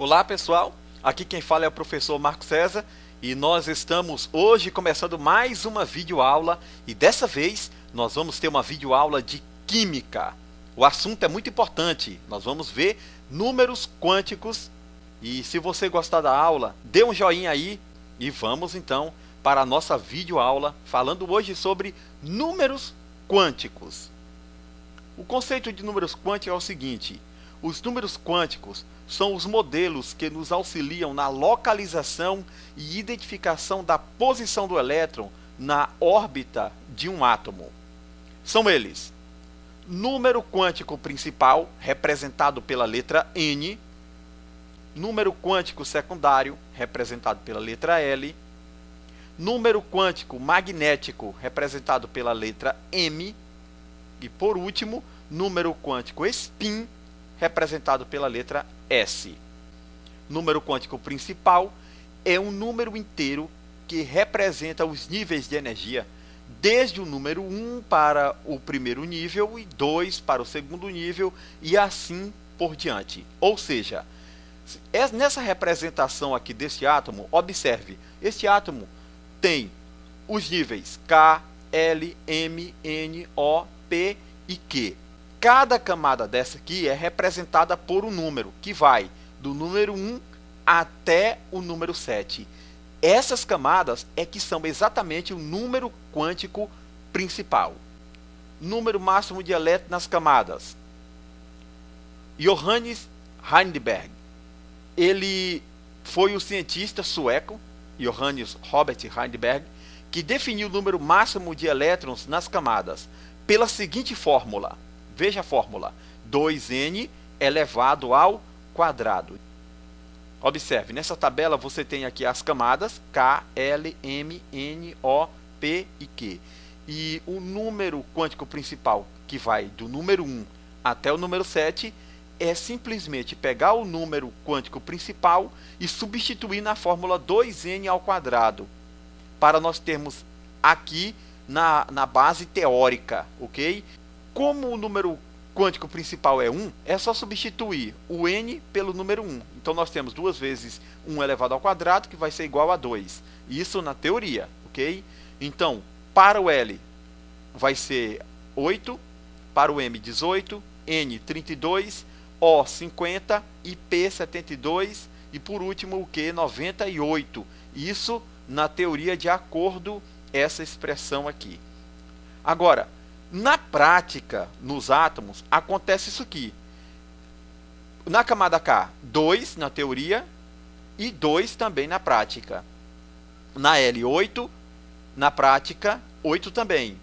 Olá pessoal, aqui quem fala é o professor Marco César e nós estamos hoje começando mais uma videoaula e dessa vez nós vamos ter uma videoaula de Química. O assunto é muito importante, nós vamos ver números quânticos e se você gostar da aula, dê um joinha aí e vamos então para a nossa videoaula falando hoje sobre números quânticos. O conceito de números quânticos é o seguinte: os números quânticos são os modelos que nos auxiliam na localização e identificação da posição do elétron na órbita de um átomo. São eles: número quântico principal, representado pela letra N, número quântico secundário, representado pela letra L, número quântico magnético, representado pela letra M, e por último, número quântico spin, representado pela letra S. Número quântico principal é um número inteiro que representa os níveis de energia, desde o número 1 para o primeiro nível e 2 para o segundo nível e assim por diante. Ou seja, nessa representação aqui desse átomo, observe, este átomo tem os níveis K, L, M, N, O, P e Q. Cada camada dessa aqui é representada por um número, que vai do número 1 até o número 7. Essas camadas é que são exatamente o número quântico principal. Número máximo de elétrons nas camadas. Johannes Heisenberg. Ele foi o cientista sueco, Johannes Robert Heisenberg, que definiu o número máximo de elétrons nas camadas pela seguinte fórmula. Veja a fórmula: 2n elevado ao quadrado. Observe, nessa tabela você tem aqui as camadas K, L, M, N, O, P e Q. E o número quântico principal, que vai do número 1 até o número 7, é simplesmente pegar o número quântico principal e substituir na fórmula 2n ao quadrado, para nós termos aqui na base teórica, ok? Como o número quântico principal é 1, é só substituir o n pelo número 1. Então nós temos 2 vezes 1 elevado ao quadrado, que vai ser igual a 2. Isso na teoria, ok? Então, para o L vai ser 8, para o M 18, N 32, O 50 e P 72 e por último o Q 98. Isso na teoria de acordo essa expressão aqui. Agora, na prática, nos átomos, acontece isso aqui. Na camada K, 2 na teoria e 2 também na prática. Na L, 8, na prática, 8 também.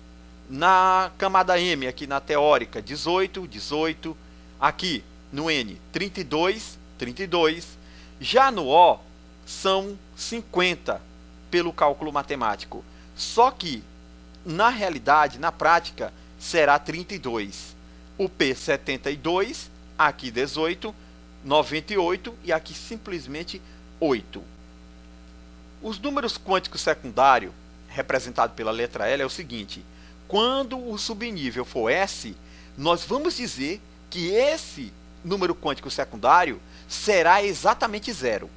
Na camada M, aqui na teórica, 18, 18. Aqui no N, 32, 32. Já no O, são 50 pelo cálculo matemático. Só que, na realidade, na prática, será 32. O P 72, aqui 18, 98 e aqui simplesmente 8. Os números quânticos secundários, representado pela letra L, é o seguinte: quando o subnível for S, nós vamos dizer que esse número quântico secundário será exatamente 0.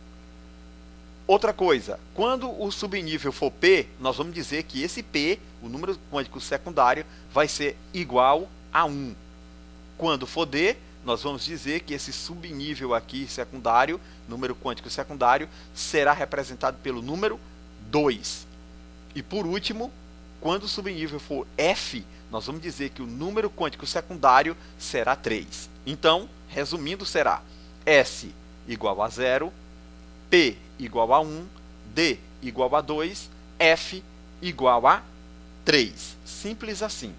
Outra coisa, quando o subnível for P, nós vamos dizer que esse P, o número quântico secundário, vai ser igual a 1. Quando for D, nós vamos dizer que esse subnível aqui secundário, número quântico secundário, será representado pelo número 2. E por último, quando o subnível for F, nós vamos dizer que o número quântico secundário será 3. Então, resumindo, será S igual a 0, P igual a 1, D igual a 2, F igual a 3. Simples assim.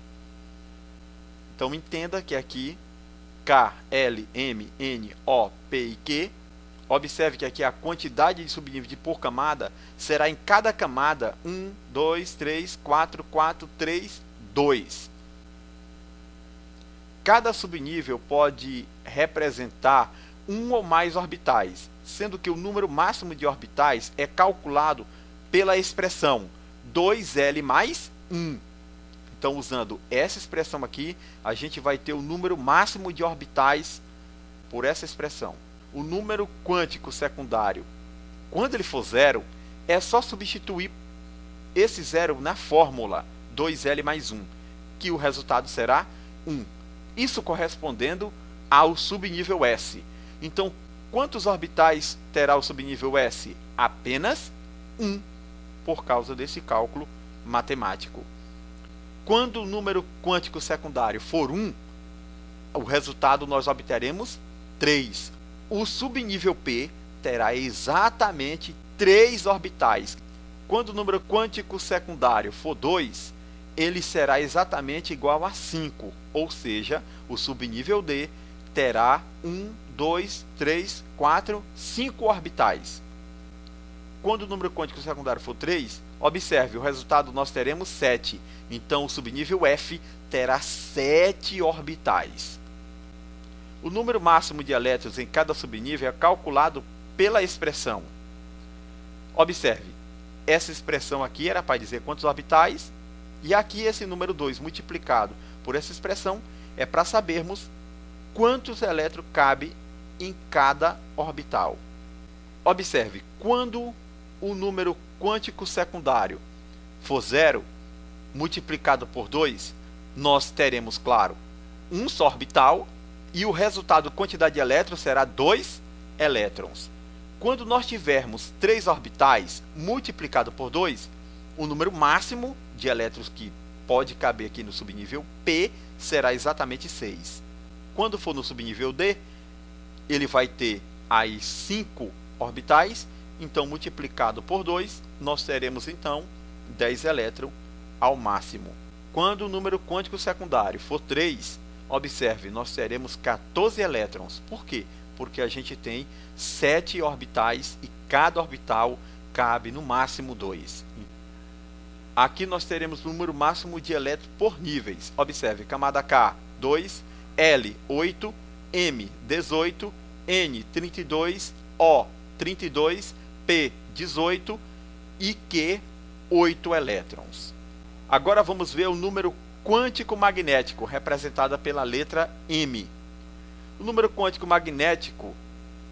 Então entenda que aqui K, L, M, N, O, P e Q. Observe que aqui a quantidade de subníveis por camada será em cada camada 1, 2, 3, 4, 4, 3, 2. Cada subnível pode representar um ou mais orbitais, sendo que o número máximo de orbitais é calculado pela expressão 2L mais 1. Então, usando essa expressão aqui, a gente vai ter o número máximo de orbitais por essa expressão. o número quântico secundário, quando ele for zero, é só substituir esse zero na fórmula 2L mais 1, que o resultado será 1. Isso correspondendo ao subnível S. Então, quantos orbitais terá o subnível S? Apenas 1, por causa desse cálculo matemático. Quando o número quântico secundário for 1, o resultado nós obteremos 3. O subnível P terá exatamente 3 orbitais. Quando o número quântico secundário for 2, ele será exatamente igual a 5, ou seja, o subnível D terá 1, 2, 3, 4, 5 orbitais. Quando o número quântico secundário for 3, observe, o resultado nós teremos 7. Então, o subnível F terá 7 orbitais. O número máximo de elétrons em cada subnível é calculado pela expressão. Observe, essa expressão aqui era para dizer quantos orbitais, e aqui esse número 2 multiplicado por essa expressão é para sabermos quantos elétrons cabe em cada orbital. Observe, quando o número quântico secundário for 0, multiplicado por 2, nós teremos, claro, um só orbital, e o resultado, quantidade de elétrons, será 2 elétrons. Quando nós tivermos 3 orbitais multiplicado por 2, o número máximo de elétrons que pode caber aqui no subnível P será exatamente 6. Quando for no subnível D, ele vai ter aí 5 orbitais, então multiplicado por 2, nós teremos então 10 elétrons ao máximo. Quando o número quântico secundário for 3, observe, nós teremos 14 elétrons. Por quê? Porque a gente tem 7 orbitais e cada orbital cabe no máximo 2. Aqui nós teremos o número máximo de elétrons por níveis. Observe, camada K, 2, L, 8, M, 18, N, 32, O, 32, P, 18 e Q, 8 elétrons. Agora vamos ver o número quântico magnético, representada pela letra M. O número quântico magnético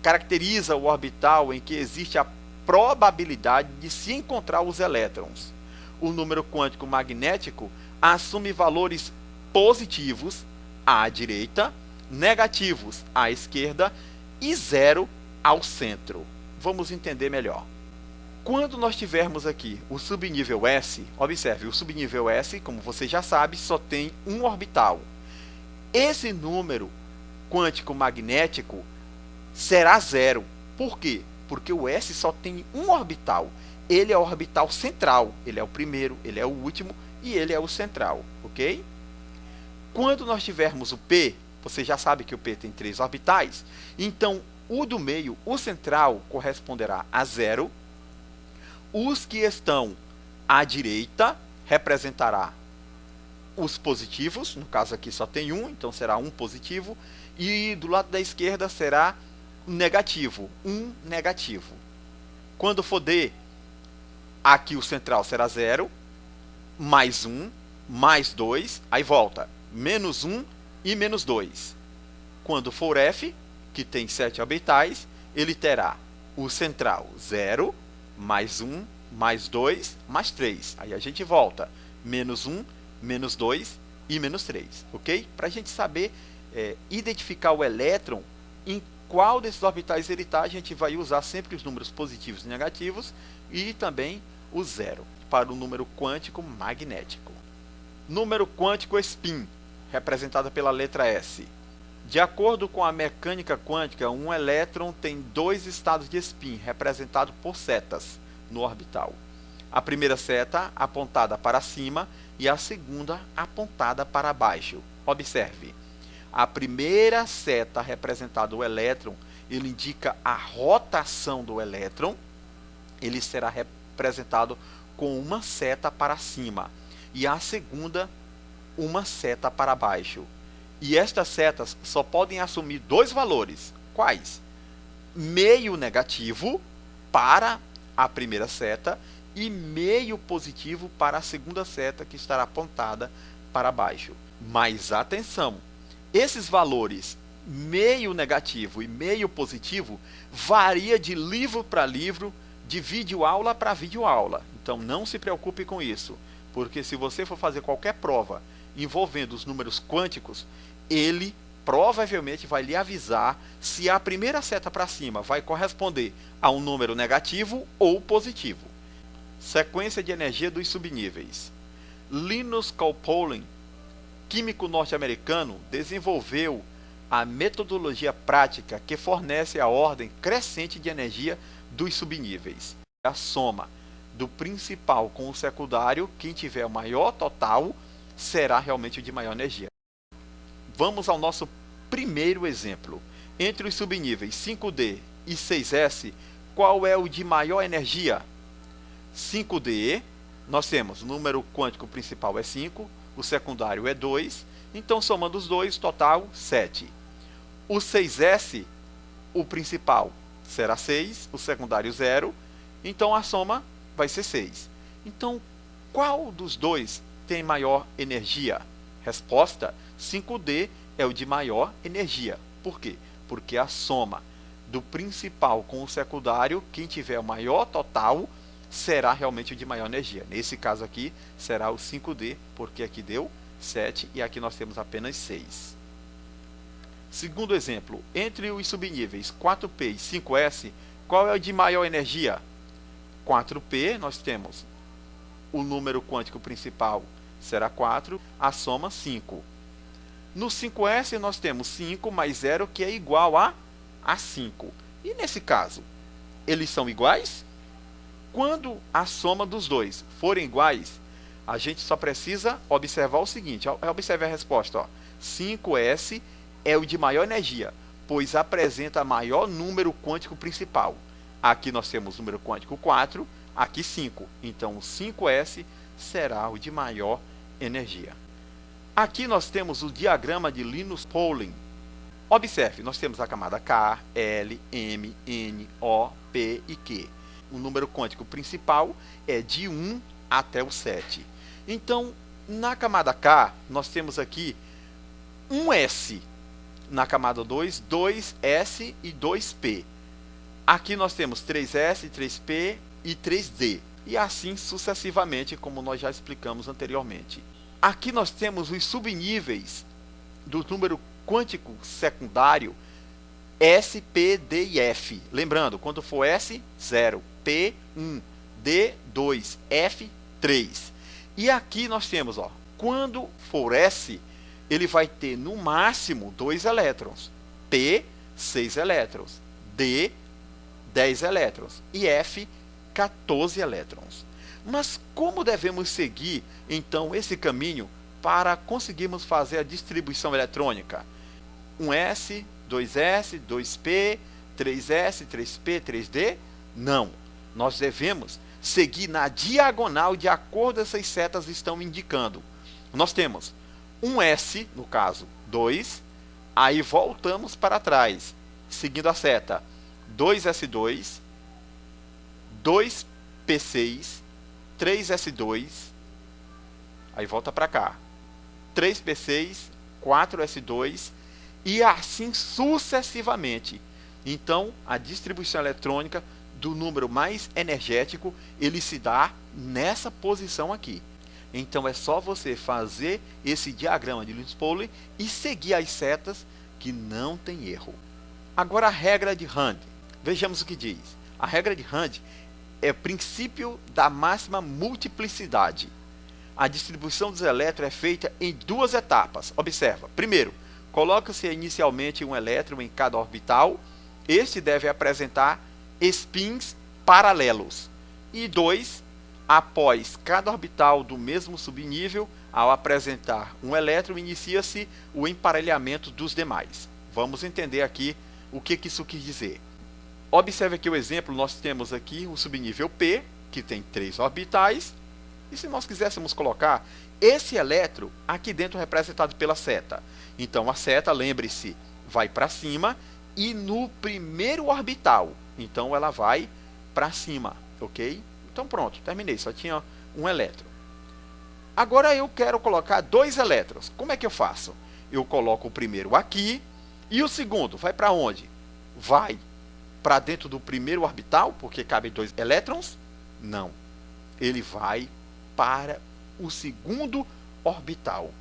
caracteriza o orbital em que existe a probabilidade de se encontrar os elétrons. O número quântico magnético assume valores positivos à direita, negativos à esquerda e 0 ao centro. Vamos entender melhor. Quando nós tivermos aqui o subnível S, observe, o subnível S, como você já sabe, só tem um orbital. Esse número quântico magnético será 0. Por quê? Porque o S só tem um orbital. Ele é o orbital central. Ele é o primeiro, ele é o último e ele é o central, ok? Quando nós tivermos o P, você já sabe que o P tem 3 orbitais, então o do meio, o central, corresponderá a 0. Os que estão à direita representará os positivos, no caso aqui só tem um, então será um positivo, e do lado da esquerda será negativo, um negativo. Quando for D, aqui o central será 0, mais 1, mais 2, aí volta, menos 1 e menos 2. Quando for F, que tem 7 orbitais, ele terá o central 0, mais 1, mais 2, mais 3. Aí a gente volta, menos 1, menos 2 e menos 3, ok? Para a gente saber identificar o elétron, em qual desses orbitais ele está, a gente vai usar sempre os números positivos e negativos e também o 0 para o número quântico magnético. Número quântico spin, representado pela letra S. De acordo com a mecânica quântica, um elétron tem 2 estados de spin, representados por setas no orbital. A primeira seta apontada para cima e a segunda apontada para baixo. Observe, a primeira seta representada o elétron, ele indica a rotação do elétron, ele será representado com uma seta para cima e a segunda uma seta para baixo. E estas setas só podem assumir 2 valores. Quais? Meio negativo para a primeira seta e meio positivo para a segunda seta, que estará apontada para baixo. Mas atenção, esses valores meio negativo e meio positivo varia de livro para livro, de videoaula para videoaula. Então não se preocupe com isso, porque se você for fazer qualquer prova envolvendo os números quânticos, ele provavelmente vai lhe avisar se a primeira seta para cima vai corresponder a um número negativo ou positivo. Sequência de energia dos subníveis. Linus Pauling, químico norte-americano, desenvolveu a metodologia prática que fornece a ordem crescente de energia dos subníveis. A soma do principal com o secundário, quem tiver o maior total, será realmente o de maior energia. Vamos ao nosso primeiro exemplo. Entre os subníveis 5D e 6S, qual é o de maior energia? 5D, nós temos o número quântico principal é 5, o secundário é 2, então somando os dois, total 7. O 6S, o principal será 6, o secundário 0, então a soma vai ser 6. Então, qual dos dois tem maior energia? Resposta: 5D é o de maior energia. Por quê? Porque a soma do principal com o secundário, quem tiver o maior total, será realmente o de maior energia. Nesse caso aqui, será o 5D, porque aqui deu 7 e aqui nós temos apenas 6. Segundo exemplo, entre os subníveis 4P e 5S, qual é o de maior energia? 4P, nós temos o número quântico principal será 4, a soma 5. No 5S nós temos 5 mais 0, que é igual a 5. E nesse caso, eles são iguais? Quando a soma dos dois forem iguais, a gente só precisa observar o seguinte. Observe a resposta. Ó. 5S é o de maior energia, pois apresenta maior número quântico principal. Aqui nós temos o número quântico 4, aqui 5. Então, o 5S será o de maior energia. Aqui nós temos o diagrama de Linus Pauling. Observe, nós temos a camada K, L, M, N, O, P e Q. O número quântico principal é de 1 até o 7. Então, na camada K, nós temos aqui 1S. Na camada 2, 2S e 2P. Aqui nós temos 3S, 3P e 3D. E assim sucessivamente, como nós já explicamos anteriormente. Aqui nós temos os subníveis do número quântico secundário S, P, D e F. Lembrando, quando for S, 0, P, 1, D, 2, F, 3. E aqui nós temos, ó, quando for S, ele vai ter no máximo 2 elétrons. P, 6 elétrons. D, 10 elétrons. E F, 14 elétrons. Mas como devemos seguir, então, esse caminho para conseguirmos fazer a distribuição eletrônica? 1S, 2S, 2P, 3S, 3P, 3D? Não. Nós devemos seguir na diagonal de acordo com essas setas estão indicando. Nós temos 1S, no caso, 2, aí voltamos para trás, seguindo a seta 2S2, 2P6, 3S2, aí volta para cá, 3P6, 4S2 e assim sucessivamente. Então, a distribuição eletrônica do número mais energético, ele se dá nessa posição aqui. Então, é só você fazer esse diagrama de Linus Pauling e seguir as setas que não tem erro. Agora, a regra de Hund. Vejamos o que diz. A regra de Hund é o princípio da máxima multiplicidade. A distribuição dos elétrons é feita em 2 etapas. Observa. Primeiro, coloca-se inicialmente um elétron em cada orbital. Este deve apresentar spins paralelos. E 2, após cada orbital do mesmo subnível, ao apresentar um elétron, inicia-se o emparelhamento dos demais. Vamos entender aqui o que isso quis dizer. Observe aqui o exemplo, nós temos aqui o subnível P, que tem 3 orbitais, e se nós quiséssemos colocar esse elétron aqui dentro representado pela seta. Então a seta, lembre-se, vai para cima e no primeiro orbital, então ela vai para cima, ok? Então pronto, terminei, só tinha um elétron. Agora eu quero colocar 2 elétrons, como é que eu faço? Eu coloco o primeiro aqui E o segundo, vai para onde? Vai para dentro do primeiro orbital, porque cabe 2 elétrons? Não. Ele vai para o segundo orbital.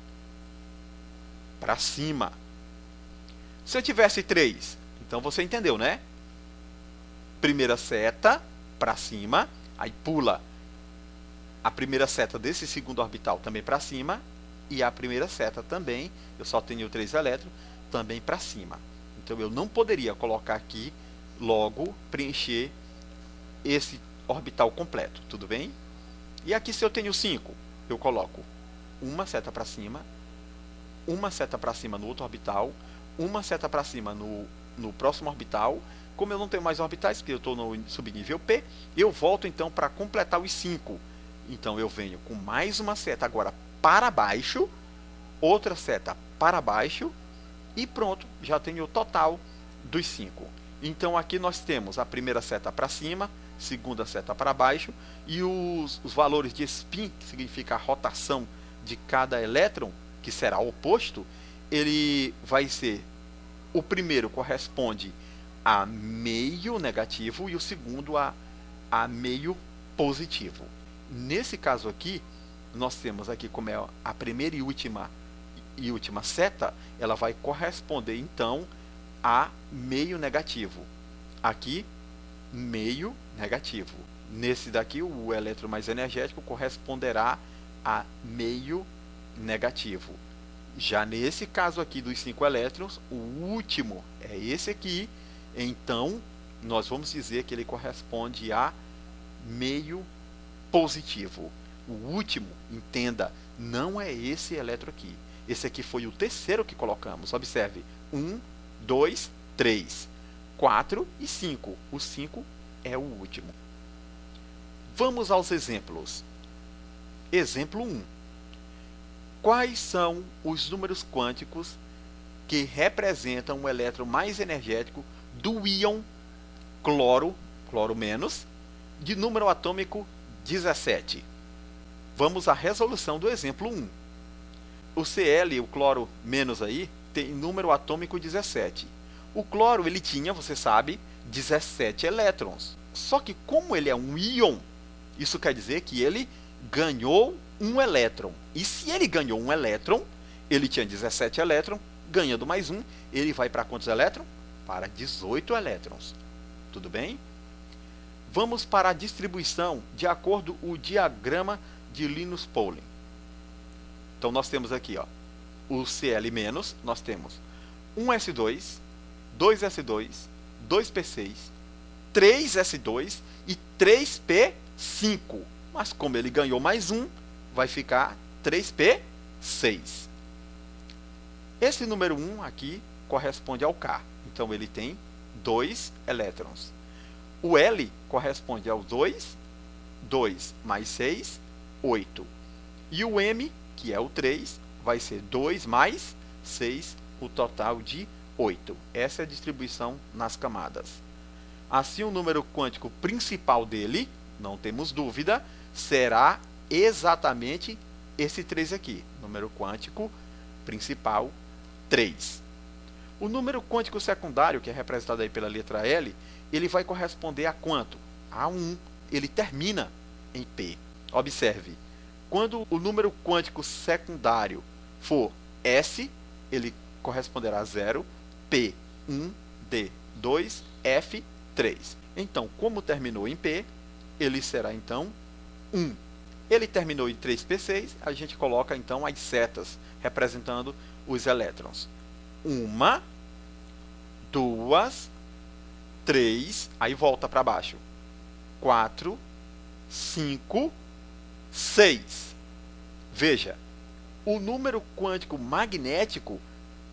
Para cima. Se eu tivesse 3, então você entendeu, né? Primeira seta para cima, aí pula a primeira seta desse segundo orbital também para cima, e a primeira seta também, eu só tenho 3 elétrons, também para cima. Então eu não poderia colocar aqui, logo, preencher esse orbital completo, tudo bem? E aqui se eu tenho 5, eu coloco uma seta para cima, uma seta para cima no outro orbital, uma seta para cima no próximo orbital. Como eu não tenho mais orbitais, porque eu estou no subnível P, eu volto então para completar os 5. Então eu venho com mais uma seta agora para baixo, outra seta para baixo, e pronto, já tenho o total dos 5. Então aqui nós temos a primeira seta para cima, segunda seta para baixo, e os valores de spin, que significa a rotação de cada elétron, que será oposto, ele vai ser, o primeiro corresponde a meio negativo e o segundo a meio positivo. Nesse caso aqui, nós temos aqui como é a primeira e última seta, ela vai corresponder então a meio negativo. Aqui, meio negativo. Nesse daqui, o elétron mais energético corresponderá a meio negativo. Já nesse caso aqui dos 5 elétrons, o último é esse aqui, então nós vamos dizer que ele corresponde a meio positivo. O último, entenda, não é esse elétron aqui. Esse aqui foi o terceiro que colocamos. Observe, 1, 2, 3, 4 e 5. O 5 é o último. Vamos aos exemplos. Exemplo 1. Quais são os números quânticos que representam o elétron mais energético do íon cloro menos, de número atômico 17? Vamos à resolução do exemplo 1. O Cl, o cloro menos aí, tem número atômico 17. O cloro, ele tinha, você sabe, 17 elétrons. Só que como ele é um íon, isso quer dizer que ele ganhou um elétron. E se ele ganhou um elétron, ele tinha 17 elétrons, ganhando mais um, ele vai para quantos elétrons? Para 18 elétrons. Tudo bem? Vamos para a distribuição de acordo com o diagrama de Linus Pauling. Então nós temos aqui, ó, o Cl-, nós temos 1s2, 2s2, 2p6, 3s2 e 3p5. Mas como ele ganhou mais um, vai ficar 3p6. Esse número 1 aqui corresponde ao K. Então ele tem 2 elétrons. O L corresponde ao 2, 2 mais 6, 8. E o M, que é o 3, vai ser 2 mais 6, o total de 8. Essa é a distribuição nas camadas. Assim, o número quântico principal dele, não temos dúvida, será exatamente esse 3 aqui. Número quântico principal 3. O número quântico secundário, que é representado aí pela letra L, ele vai corresponder a quanto? A 1. Ele termina em P. Observe, quando o número quântico secundário for S, ele corresponderá a 0, P, 1, D, 2, F, 3. Então, como terminou em P, ele será então 1. Ele terminou em 3p6, a gente coloca então as setas representando os elétrons. 1, 2, 3, aí volta para baixo. 4, 5, 6. Veja, o número quântico magnético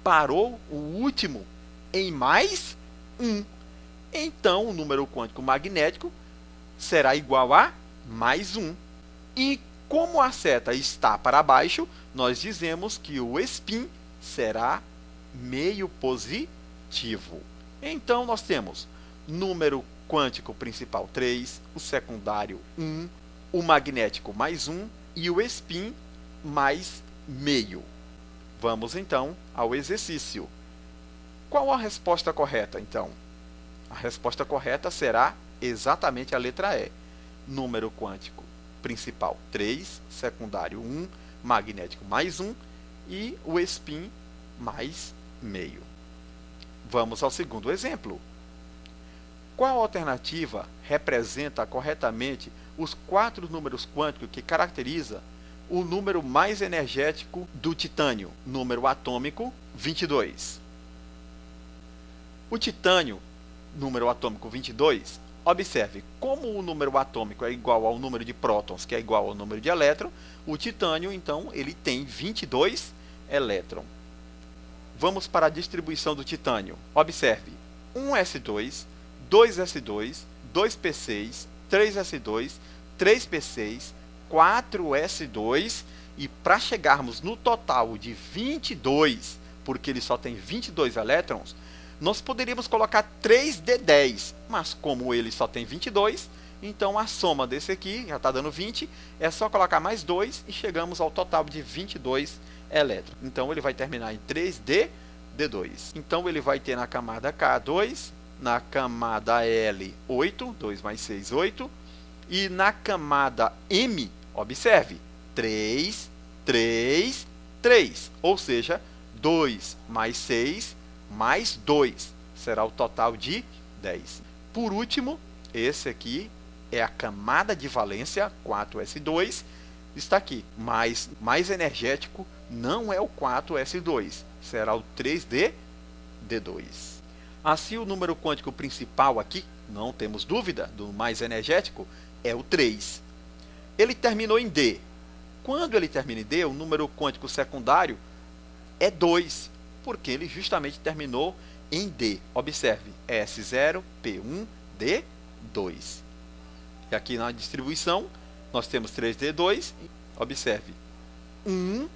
parou o último em mais 1. Então, o número quântico magnético será igual a mais 1. E como a seta está para baixo, nós dizemos que o spin será meio positivo. Então, nós temos número quântico principal 3, o secundário 1, o magnético mais 1 e o spin mais meio. Vamos então ao exercício. Qual a resposta correta, então? A resposta correta será exatamente a letra E. Número quântico principal 3, secundário 1, magnético mais 1 e o spin mais meio. Vamos ao segundo exemplo. Qual alternativa representa corretamente os 4 números quânticos que caracteriza o número mais energético do titânio? Número atômico 22. O titânio, número atômico 22, observe, como o número atômico é igual ao número de prótons, que é igual ao número de elétrons, o titânio, então, ele tem 22 elétrons. Vamos para a distribuição do titânio. Observe, 1s2, 2s2, 2p6, 3s2, 3p6, 4s2, e para chegarmos no total de 22, porque ele só tem 22 elétrons, nós poderíamos colocar 3d10, mas como ele só tem 22, então a soma desse aqui já está dando 20, é só colocar mais 2 e chegamos ao total de 22 elétrons. Então ele vai terminar em 3d2. Então ele vai ter na camada K2, na camada L 8, 2 mais 6, 8, e na camada M, observe, 3, 3, 3, ou seja, 2 mais 6 mais 2, será o total de 10. Por último, esse aqui é a camada de valência, 4s2, está aqui, mas mais energético não é o 4s2, será o 3d2. Assim, o número quântico principal aqui, não temos dúvida, do mais energético, é o 3. Ele terminou em D. Quando ele termina em D, o número quântico secundário é 2, porque ele justamente terminou em D. Observe, S0, P1, D2. E aqui na distribuição, nós temos 3D2. Observe, 1,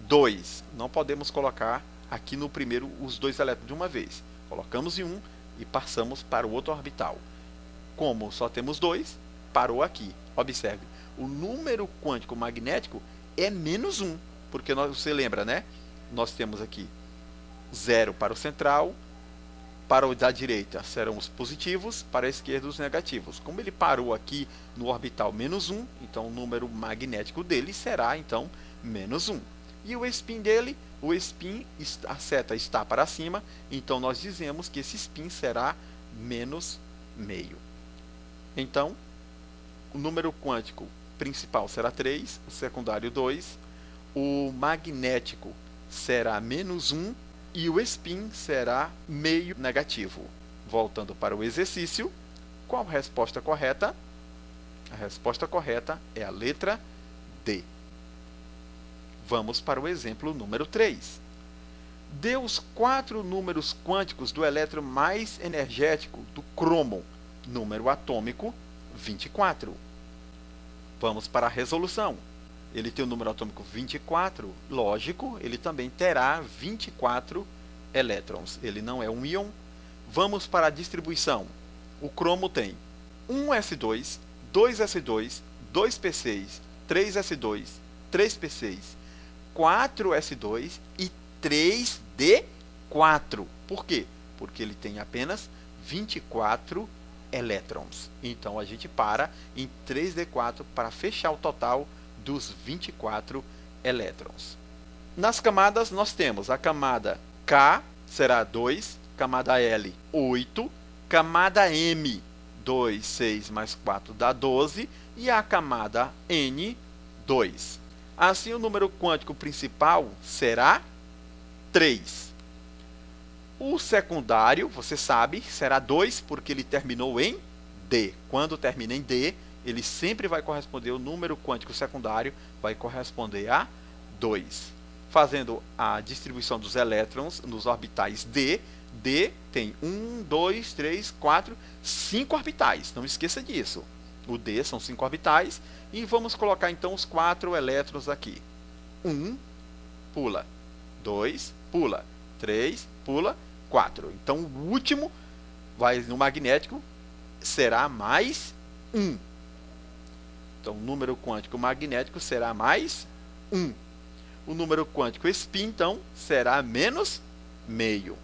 2. Não podemos colocar aqui no primeiro os 2 elétrons de uma vez. Colocamos em 1 e passamos para o outro orbital. Como só temos 2, parou aqui. Observe, o número quântico magnético é menos 1, porque você lembra, né? Nós temos aqui 0 para o central, para o da direita serão os positivos, para a esquerda os negativos. Como ele parou aqui no orbital menos 1, então o número magnético dele será então menos 1. E o spin dele, a seta está para cima, então nós dizemos que esse spin será menos meio. Então, o número quântico principal será 3, o secundário 2, o magnético será menos 1 e o spin será meio negativo. Voltando para o exercício, qual a resposta correta? A resposta correta é a letra D. Vamos para o exemplo número 3. Dê os 4 números quânticos do elétron mais energético do cromo, número atômico 24. Vamos para a resolução. Ele tem o número atômico 24, lógico, ele também terá 24 elétrons. Ele não é um íon. Vamos para a distribuição. O cromo tem 1s2, 2s2, 2p6, 3s2, 3p6, 4s2 e 3d4. Por quê? Porque ele tem apenas 24 elétrons. Então a gente para em 3d4 para fechar o total dos 24 elétrons. Nas camadas nós temos a camada K, será 2, camada L, 8, camada M, 2, 6 mais 4 dá 12, e a camada N, 2. Assim, o número quântico principal será 3. O secundário, você sabe, será 2, porque ele terminou em D. Quando termina em D, ele sempre vai corresponder, o número quântico secundário vai corresponder a 2. Fazendo a distribuição dos elétrons nos orbitais D, D tem 1, 2, 3, 4, 5 orbitais. Não esqueça disso. O D são 5 orbitais. E vamos colocar então os 4 elétrons aqui. 1, pula. 2, pula. 3, pula. 4. Então o último vai no magnético, será mais 1. Então, o número quântico magnético será mais 1. O número quântico spin, então, será menos meio.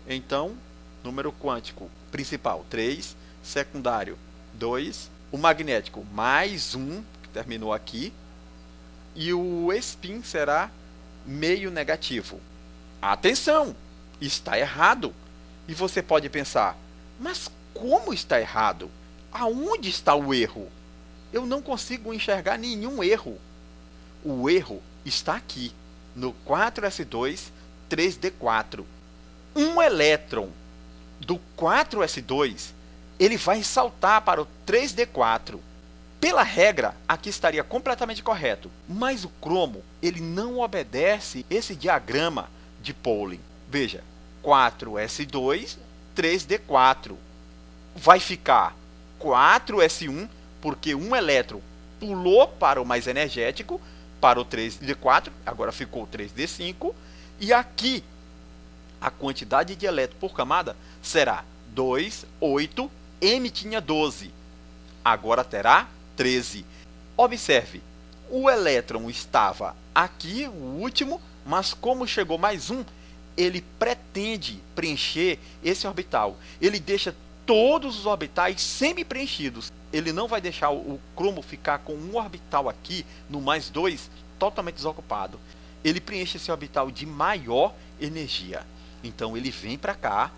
Então, número quântico principal 3, secundário 2, o magnético mais 1, que terminou aqui, e o spin será meio negativo. Atenção! Está errado! E você pode pensar, mas como está errado? Aonde está o erro? Eu não consigo enxergar nenhum erro. O erro está aqui, no 4s2 3d4. Um elétron do 4s2, ele vai saltar para o 3d4. Pela regra, aqui estaria completamente correto, mas o cromo ele não obedece esse diagrama de Pauling. Veja, 4s2, 3d4. Vai ficar 4s1, porque um elétron pulou para o mais energético, para o 3d4, agora ficou 3d5, e aqui a quantidade de elétrons por camada será 2, 8, M tinha 12, agora terá 13. Observe, o elétron estava aqui, o último, mas como chegou mais um, ele pretende preencher esse orbital. Ele deixa todos os orbitais semi-preenchidos. Ele não vai deixar o cromo ficar com um orbital aqui, no mais 2, totalmente desocupado. Ele preenche esse orbital de maior energia. Então ele vem para cá,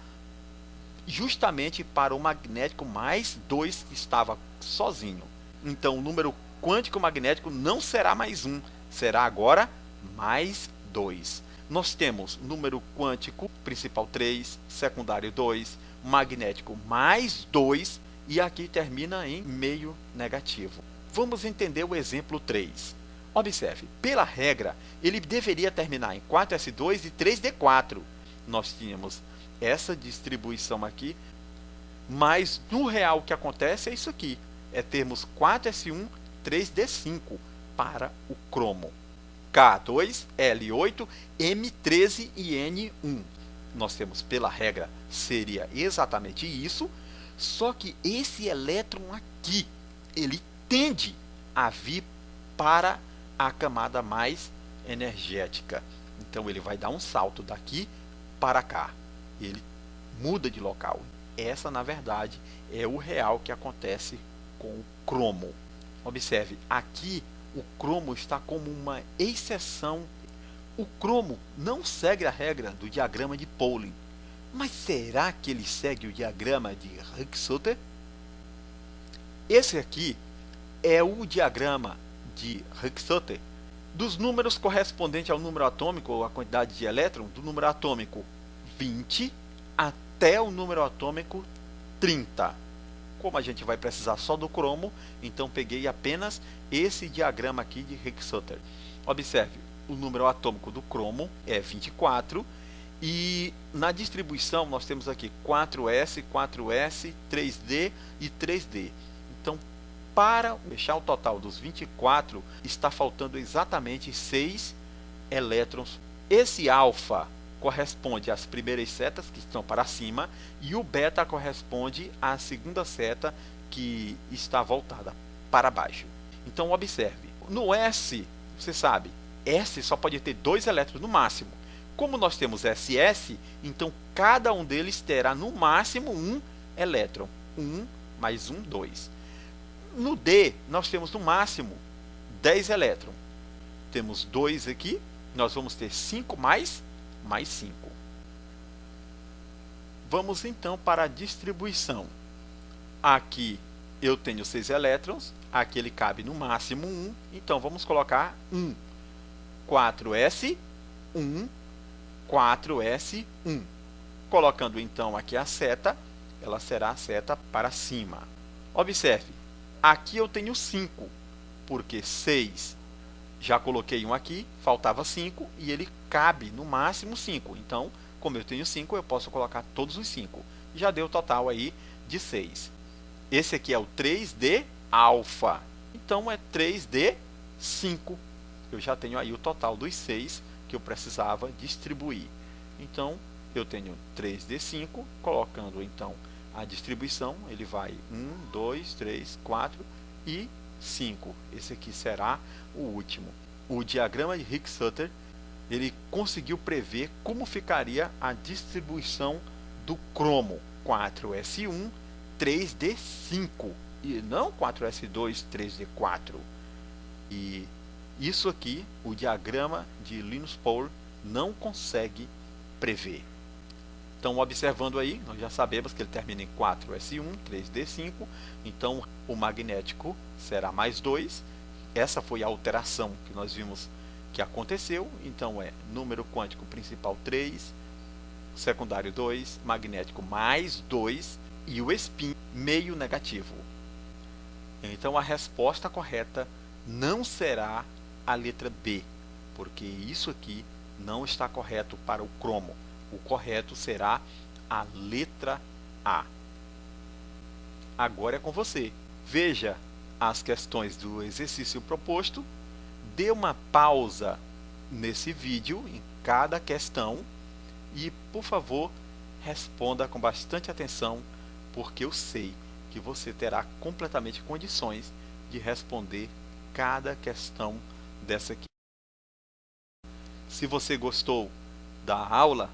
justamente para o magnético mais 2 que estava sozinho. Então o número quântico magnético não será mais 1, será agora mais 2. Nós temos número quântico principal 3, secundário 2, magnético mais 2 e aqui termina em meio negativo. Vamos entender o exemplo 3. Observe, pela regra, ele deveria terminar em 4s2 e 3d4. Nós tínhamos essa distribuição aqui, mas no real o que acontece é isso aqui, é termos 4s1, 3d5 para o cromo. K2, L8, M13 e N1. Nós temos pela regra, seria exatamente isso, só que esse elétron aqui, ele tende a vir para a camada mais energética. Então ele vai dar um salto daqui para cá. Ele muda de local. Essa, na verdade, é o real que acontece com o cromo. Observe, aqui o cromo está como uma exceção. O cromo não segue a regra do diagrama de Pauling. Mas será que ele segue o diagrama de Higgs-Sutter? Esse aqui é o diagrama de Higgs-Sutter dos números correspondentes ao número atômico, ou a quantidade de elétrons, do número atômico 20 até o número atômico 30. Como a gente vai precisar só do cromo, então peguei apenas esse diagrama aqui de Higgs-Sutter. Observe, o número atômico do cromo é 24 e na distribuição nós temos aqui 4s, 4s, 3d e 3d. Então, para fechar o total dos 24, está faltando exatamente 6 elétrons. Esse alfa corresponde às primeiras setas que estão para cima e o beta corresponde à segunda seta que está voltada para baixo. Então observe, no S, você sabe, S só pode ter 2 elétrons no máximo. Como nós temos SS, então cada um deles terá no máximo um elétron. 1 mais 1, 2. No D, nós temos no máximo 10 elétrons. Temos 2 aqui, nós vamos ter 5 mais 5. Vamos então para a distribuição. Aqui eu tenho 6 elétrons, aqui ele cabe no máximo 1, então vamos colocar 1. 4s, 1, 4s, 1. Colocando então aqui a seta, ela será a seta para cima. Observe, aqui eu tenho 5, porque 6, já coloquei um aqui, faltava 5 e ele cabe no máximo 5. Então, como eu tenho 5, eu posso colocar todos os 5. Já deu o total aí de 6. Esse aqui é o 3D alfa. Então, é 3D 5. Eu já tenho aí o total dos 6 que eu precisava distribuir. Então, eu tenho 3D5, colocando então a distribuição, ele vai 1, 2, 3, 4 e 5. Esse aqui será o último. O diagrama de Higgs-Sutter, ele conseguiu prever como ficaria a distribuição do cromo 4S1 3D5 e não 4S2 3D4. E isso aqui o diagrama de Linus Pauling não consegue prever. Então, observando aí, nós já sabemos que ele termina em 4S1 3D5, então o magnético será mais 2. Essa foi a alteração que nós vimos que aconteceu. Então é número quântico principal 3, secundário 2, magnético mais 2 e o spin meio negativo. Então a resposta correta não será a letra B, porque isso aqui não está correto para o cromo. O correto será a letra A. Agora é com você. Veja as questões do exercício proposto, dê uma pausa nesse vídeo em cada questão e, por favor, responda com bastante atenção, porque eu sei que você terá completamente condições de responder cada questão dessa aqui. Se você gostou da aula,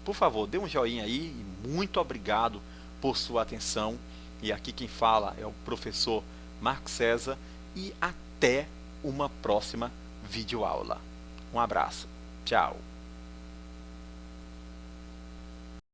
por favor, dê um joinha aí e muito obrigado por sua atenção. E aqui quem fala é o professor Marco César e até uma próxima videoaula. Um abraço. Tchau.